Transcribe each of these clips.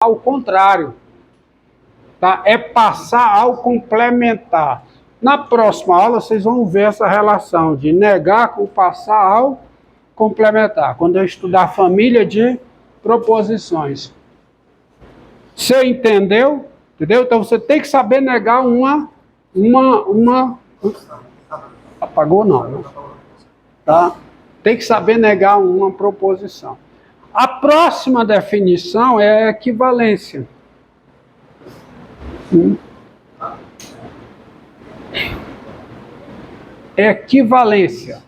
ao contrário, tá? É passar ao complementar. Na próxima aula vocês vão ver essa relação de negar com passar ao complementar, quando eu estudar família de proposições. Você entendeu? Entendeu? Então você tem que saber negar uma apagou não, tá? Tem que saber negar uma proposição. A próxima definição é a equivalência. Equivalência.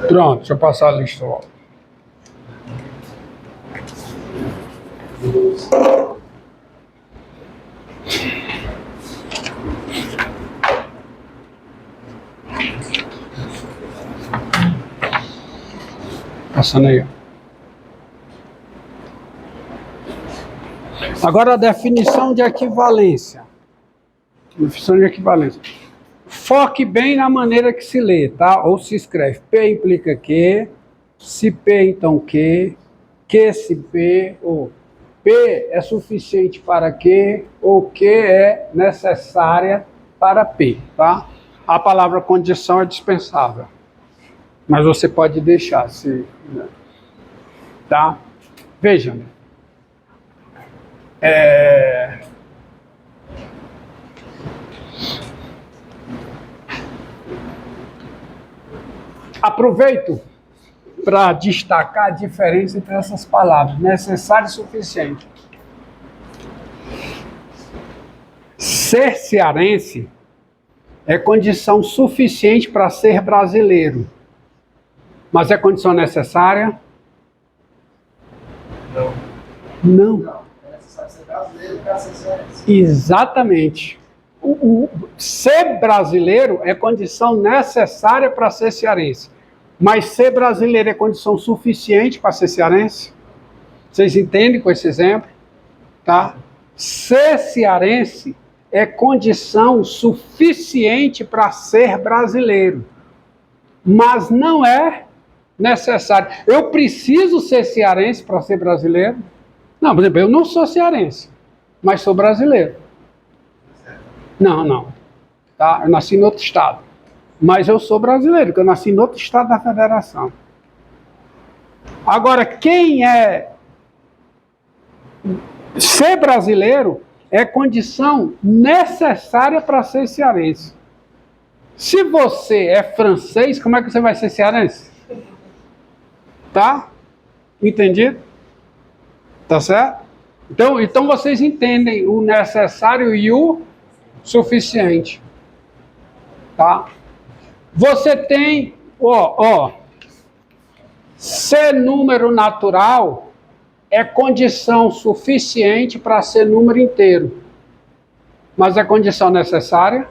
Pronto, deixa eu passar a lista logo. Passando aí. Agora a definição de equivalência. Definição de equivalência. Foque bem na maneira que se lê, tá? Ou se escreve. P implica que, se P então que se P, ou P é suficiente para que, ou que é necessária para P, tá? A palavra condição é dispensável. Mas você pode deixar, se, tá? Vejam. Aproveito para destacar a diferença entre essas palavras, necessário e suficiente. Ser cearense é condição suficiente para ser brasileiro. Mas é condição necessária? Não. É necessário ser brasileiro para ser cearense. Exatamente. Ser brasileiro é condição necessária para ser cearense. Mas ser brasileiro é condição suficiente para ser cearense? Vocês entendem com esse exemplo? Tá? Ser cearense é condição suficiente para ser brasileiro. Mas não é necessário. Eu preciso ser cearense para ser brasileiro? Não, por exemplo, eu não sou cearense, mas sou brasileiro. Não. Tá? Eu nasci em outro estado. Mas eu sou brasileiro, porque eu nasci em outro estado da federação. Agora, quem é... Ser brasileiro é condição necessária para ser cearense. Se você é francês, como é que você vai ser cearense? Tá? Entendido? Tá certo? Então vocês entendem o necessário e o suficiente. Tá? Você tem, ser número natural é condição suficiente para ser número inteiro. Mas é condição necessária?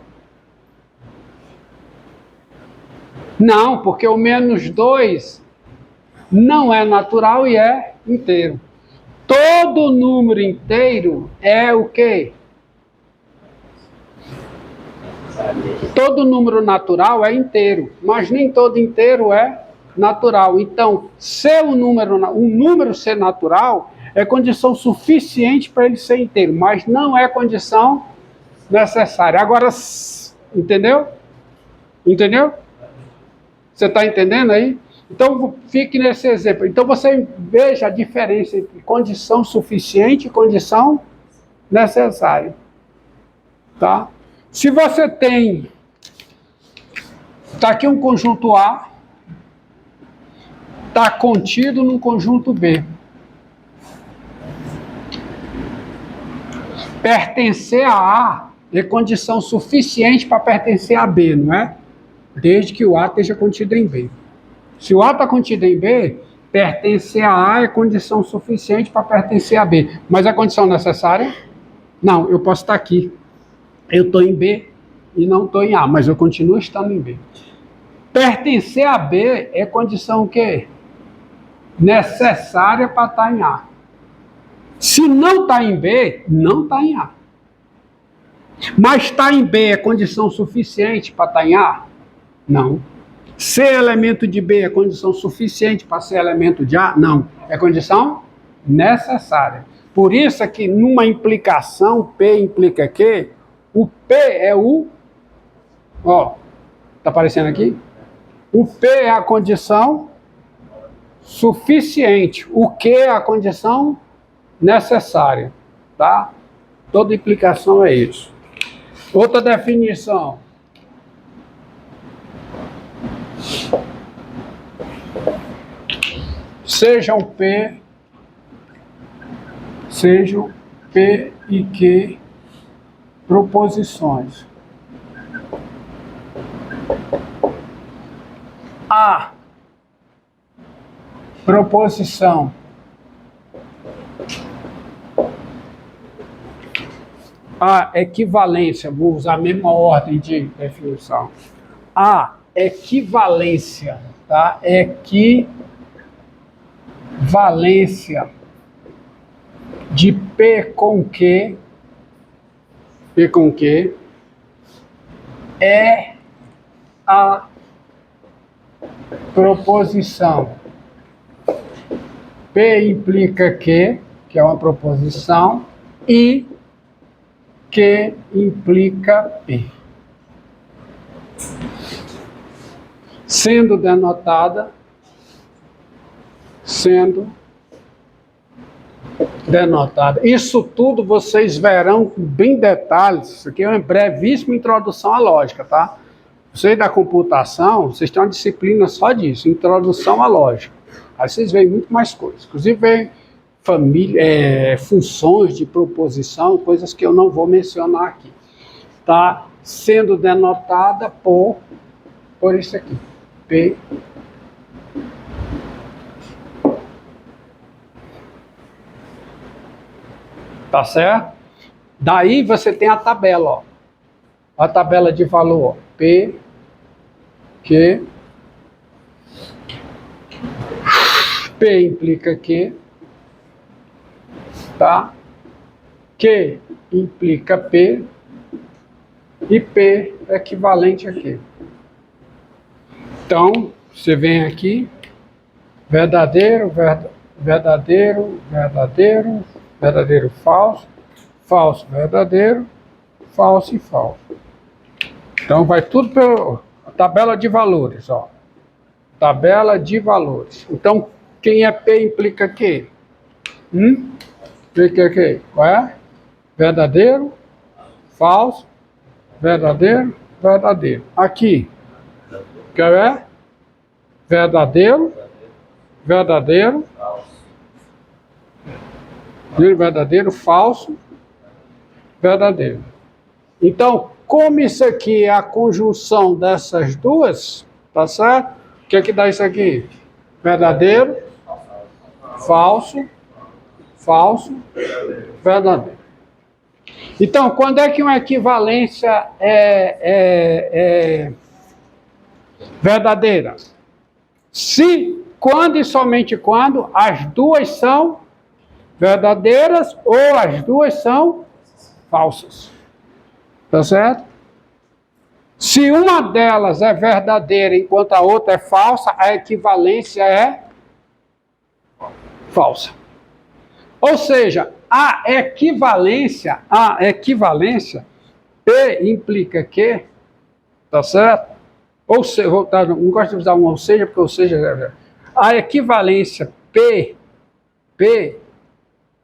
Não, porque o -2 não é natural e é inteiro. Todo número inteiro é o quê? Todo número natural é inteiro, mas nem todo inteiro é natural. Então, ser um número ser natural é condição suficiente para ele ser inteiro, mas não é condição necessária. Agora, entendeu? Entendeu? Você está entendendo aí? Então, fique nesse exemplo. Então, você veja a diferença entre condição suficiente e condição necessária. Tá? Se você tem... Está aqui um conjunto A, está contido no conjunto B. Pertencer a A é condição suficiente para pertencer a B, não é? Desde que o A esteja contido em B. Se o A está contido em B, pertencer a A é condição suficiente para pertencer a B. Mas é condição necessária? Não, eu posso estar aqui. Eu estou em B e não estou em A, mas eu continuo estando em B. Pertencer a B é condição o quê? Necessária para estar em A. Se não está em B, não está em A. Mas estar em B é condição suficiente para estar em A? Não. Ser elemento de B é condição suficiente para ser elemento de A? Não. É condição necessária. Por isso é que numa implicação, P implica Q, o P é o... Ó, tá aparecendo aqui? O P é a condição suficiente. O Q é a condição necessária. Tá? Toda implicação é isso. Outra definição. Sejam P e Q proposições. A proposição a equivalência, vou usar a mesma ordem de definição. A equivalência, tá? Equivalência de P com Q é a proposição. P implica Q, que é uma proposição, e Q implica P. Sendo denotada, Isso tudo vocês verão com bem detalhes. Isso aqui é uma brevíssima introdução à lógica, tá? Vocês da computação, vocês têm uma disciplina só disso, introdução à lógica. Aí vocês veem muito mais coisas. Inclusive veem funções de proposição, coisas que eu não vou mencionar aqui. Tá? Sendo denotada por isso aqui. P. Tá certo? Daí você tem a tabela, ó. A tabela de valor, ó. P, Q, P implica Q, tá? Q implica P e P é equivalente a Q. Então, você vem aqui, verdadeiro, falso, falso, verdadeiro, falso e falso. Então vai tudo pela tabela de valores, ó. Tabela de valores. Então, quem é P implica Q? Implica Q? Qual é? Verdadeiro, falso, verdadeiro, verdadeiro. Aqui, qual é? Verdadeiro, falso, verdadeiro. Então, como isso aqui é a conjunção dessas duas, tá certo? O que é que dá isso aqui? Verdadeiro, falso, verdadeiro. Então, quando é que uma equivalência é verdadeira? Se, quando e somente quando as duas são verdadeiras ou as duas são falsas. Tá certo? Se uma delas é verdadeira enquanto a outra é falsa, a equivalência é falsa. Ou seja, a equivalência, P implica Q, tá certo? Ou seja, não gosto de usar um ou seja, porque ou seja, a equivalência P,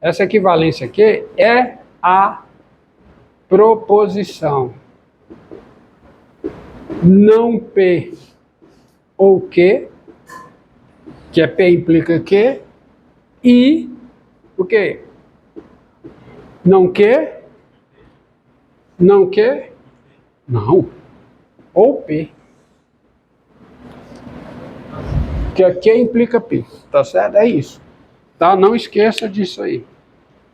essa equivalência aqui é a proposição. Não P ou Q, que é P implica Q, e o quê? Não Q? Não Q? Não. Ou P. Que Q implica P. Tá certo? É isso. Tá? Não esqueça disso aí.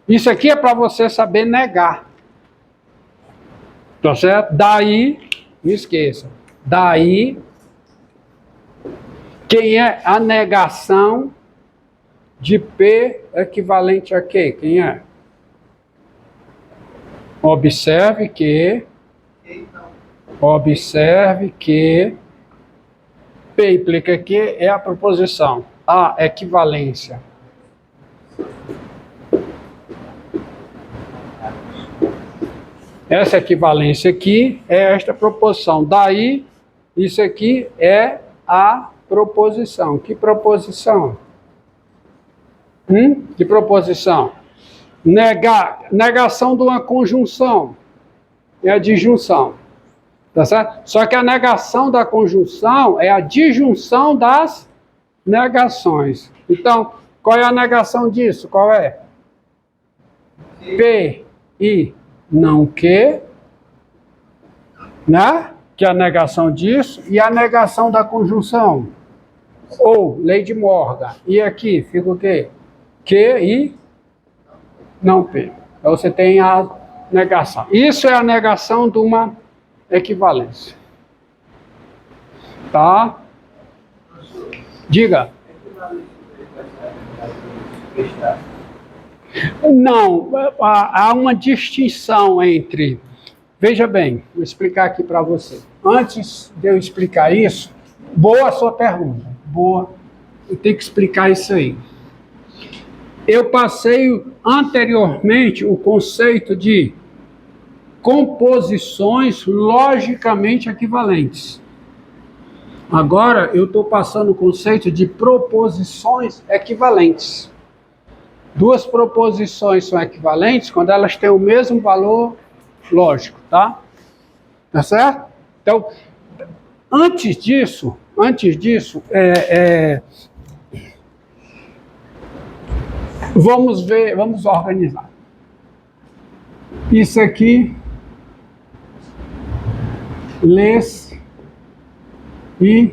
Isso aqui é para você saber negar. Tá certo? Daí, não esqueça. Daí, quem é a negação de P equivalente a Q? Quem é? Observe que P implica que é a proposição. A equivalência. Essa equivalência aqui é esta proposição. Daí, isso aqui é a proposição. Que proposição? Que proposição? Negação de uma conjunção. É a disjunção. Tá certo? Só que a negação da conjunção é a disjunção das negações. Então, qual é a negação disso? Qual é? P e não que, né? Que é a negação disso, e a negação da conjunção. Ou, lei de Morgan. E aqui fica o quê? Que e não P. Então você tem a negação. Isso é a negação de uma equivalência. Tá? Diga. Não, há uma distinção entre... Veja bem, vou explicar aqui para você. Antes de eu explicar isso, boa a sua pergunta. Boa, eu tenho que explicar isso aí. Eu passei anteriormente o conceito de composições logicamente equivalentes. Agora eu estou passando o conceito de proposições equivalentes. Duas proposições são equivalentes quando elas têm o mesmo valor lógico, tá? Tá certo? Então, antes disso, vamos organizar. Isso aqui, lês e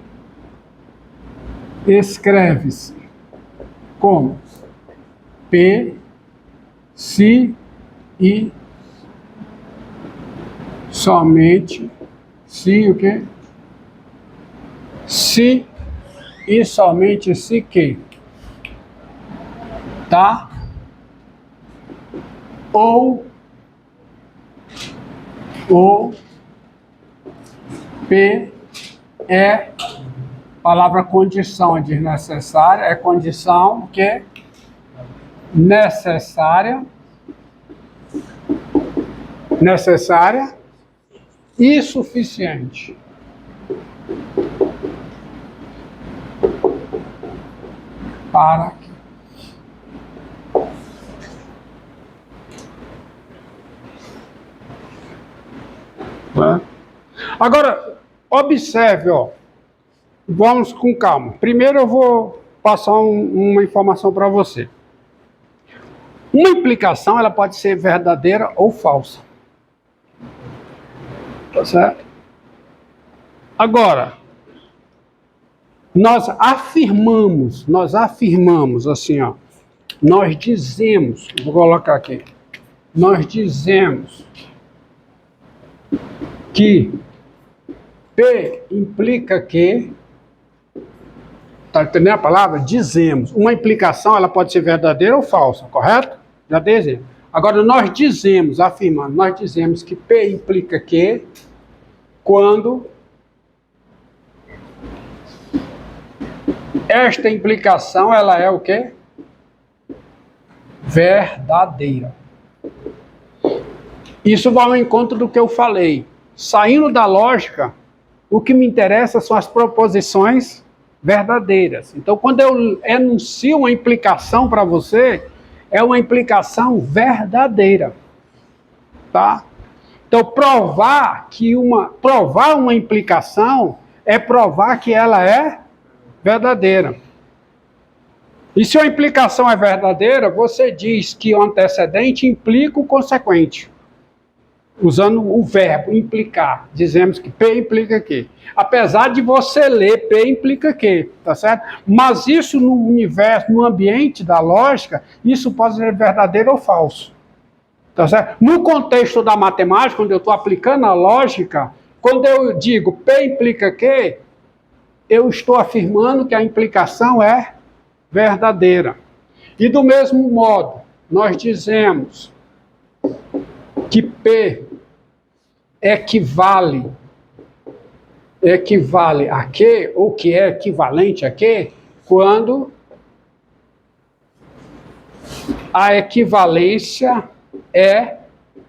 escreve-se como P, se e somente, se o quê? Se e somente se que. Tá? Ou P é palavra condição, é desnecessária, é condição que necessária e suficiente. Para que agora, observe, ó. Vamos com calma. Primeiro eu vou passar uma informação para você. Uma implicação, ela pode ser verdadeira ou falsa. Tá certo? Agora, nós afirmamos assim, ó. Nós dizemos, vou colocar aqui. Nós dizemos que P implica que, tá entendendo a palavra? Dizemos. Uma implicação, ela pode ser verdadeira ou falsa, correto? Já dei exemplo. Agora, nós dizemos, afirmando, nós dizemos que P implica que quando esta implicação, ela é o quê? Verdadeira. Isso vai ao encontro do que eu falei. Saindo da lógica, o que me interessa são as proposições verdadeiras. Então, quando eu enuncio uma implicação para você, é uma implicação verdadeira. Tá? Então, provar uma implicação é provar que ela é verdadeira. E se a implicação é verdadeira, você diz que o antecedente implica o consequente. Usando o verbo implicar, dizemos que P implica que. Apesar de você ler P implica que, tá certo? Mas isso no universo, no ambiente da lógica, isso pode ser verdadeiro ou falso. Tá certo? No contexto da matemática, quando eu estou aplicando a lógica, quando eu digo P implica que, eu estou afirmando que a implicação é verdadeira. E do mesmo modo, nós dizemos que P equivale a Q, ou que é equivalente a Q, quando a equivalência é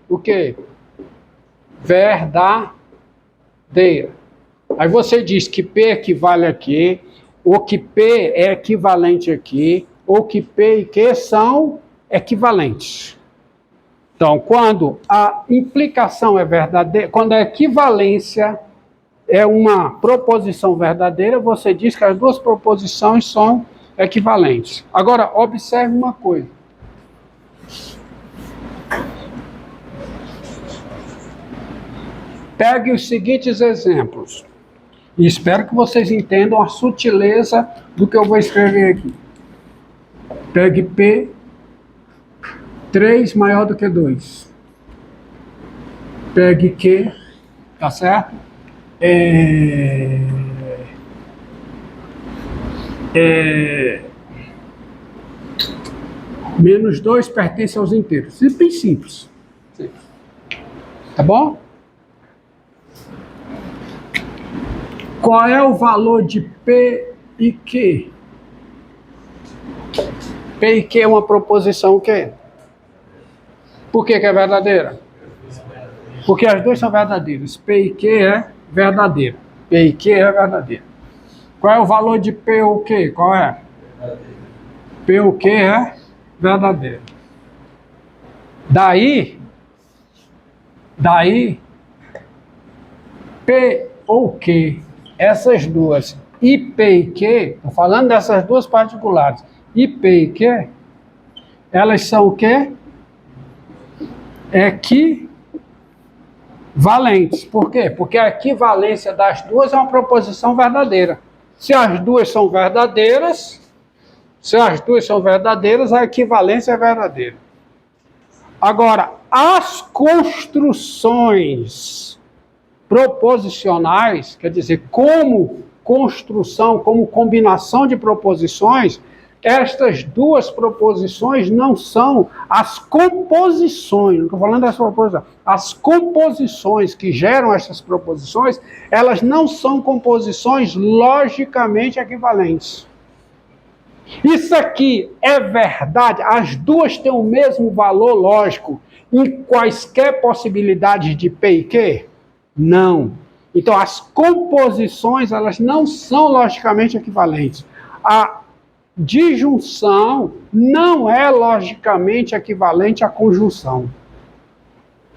o quê? Verdadeira. Aí você diz que P equivale a Q, ou que P é equivalente a Q, ou que P e Q são equivalentes. Então, quando a implicação é verdadeira, quando a equivalência é uma proposição verdadeira, você diz que as duas proposições são equivalentes. Agora, observe uma coisa. Pegue os seguintes exemplos. E espero que vocês entendam a sutileza do que eu vou escrever aqui. Pegue P, 3 maior do que 2. Pegue Q, tá certo? Menos 2 pertence aos inteiros. Isso é bem simples. Tá bom? Qual é o valor de P e Q? P e Q é uma proposição o quê? Por que é verdadeira? Porque as duas são verdadeiras. P e Q é verdadeira. P e Q é verdadeira. Qual é o valor de P ou Q? Qual é? P ou Q é verdadeiro. Daí, P ou Q, essas duas, IP e Q, estou falando dessas duas particulares, IP e Q, elas são o quê? Equivalentes. Por quê? Porque a equivalência das duas é uma proposição verdadeira. Se as duas são verdadeiras, a equivalência é verdadeira. Agora, as construções proposicionais, quer dizer, como construção, como combinação de proposições, estas duas proposições não são as composições, não estou falando dessa proposição, as composições que geram essas proposições, elas não são composições logicamente equivalentes. Isso aqui é verdade, as duas têm o mesmo valor lógico em quaisquer possibilidades de P e Q? Não. Então, as composições, elas não são logicamente equivalentes. A disjunção não é logicamente equivalente à conjunção.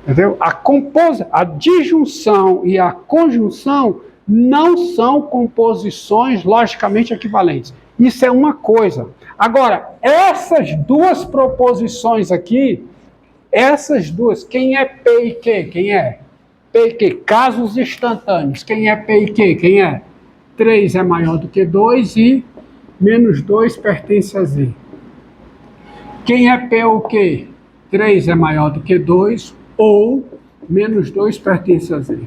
Entendeu? A disjunção e a conjunção não são composições logicamente equivalentes. Isso é uma coisa. Agora, essas duas proposições aqui, essas duas, quem é P e Q? Quem é? P e Q, casos instantâneos. Quem é P e Q? Quem é? 3 é maior do que 2 e menos 2 pertence a Z. Quem é P ou Q? 3 é maior do que 2 ou menos 2 pertence a Z.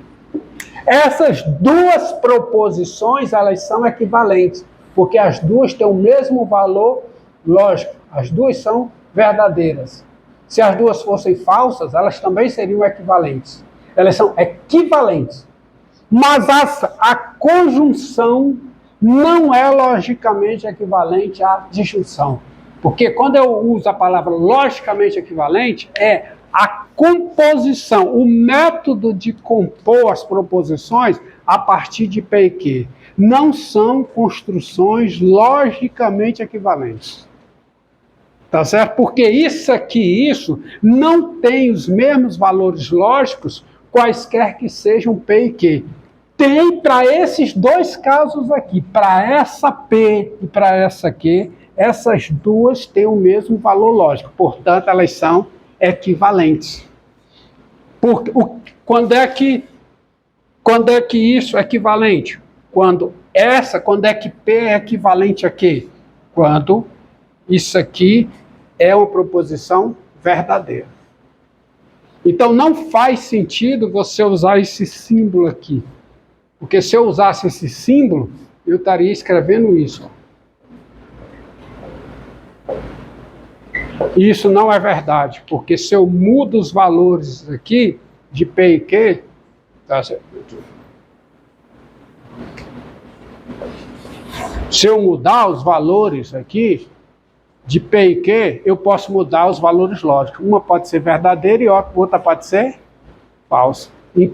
Essas duas proposições, elas são equivalentes, porque as duas têm o mesmo valor lógico. As duas são verdadeiras. Se as duas fossem falsas, elas também seriam equivalentes. Elas são equivalentes. Mas a conjunção não é logicamente equivalente à disjunção. Porque quando eu uso a palavra logicamente equivalente, é a composição, o método de compor as proposições a partir de P e Q. Não são construções logicamente equivalentes. Tá certo? Porque isso aqui e isso não tem os mesmos valores lógicos, quaisquer que sejam P e Q. Tem para esses dois casos aqui, para essa P e para essa Q, essas duas têm o mesmo valor lógico, portanto, elas são equivalentes. Quando é que isso é equivalente? Quando é que P é equivalente a Q? Quando isso aqui é uma proposição verdadeira. Então não faz sentido você usar esse símbolo aqui. Porque se eu usasse esse símbolo, eu estaria escrevendo isso. Isso não é verdade, porque se eu mudo os valores aqui de P e Q, tá certo? Se eu mudar os valores aqui de P e Q, eu posso mudar os valores lógicos. Uma pode ser verdadeira e outra pode ser falsa.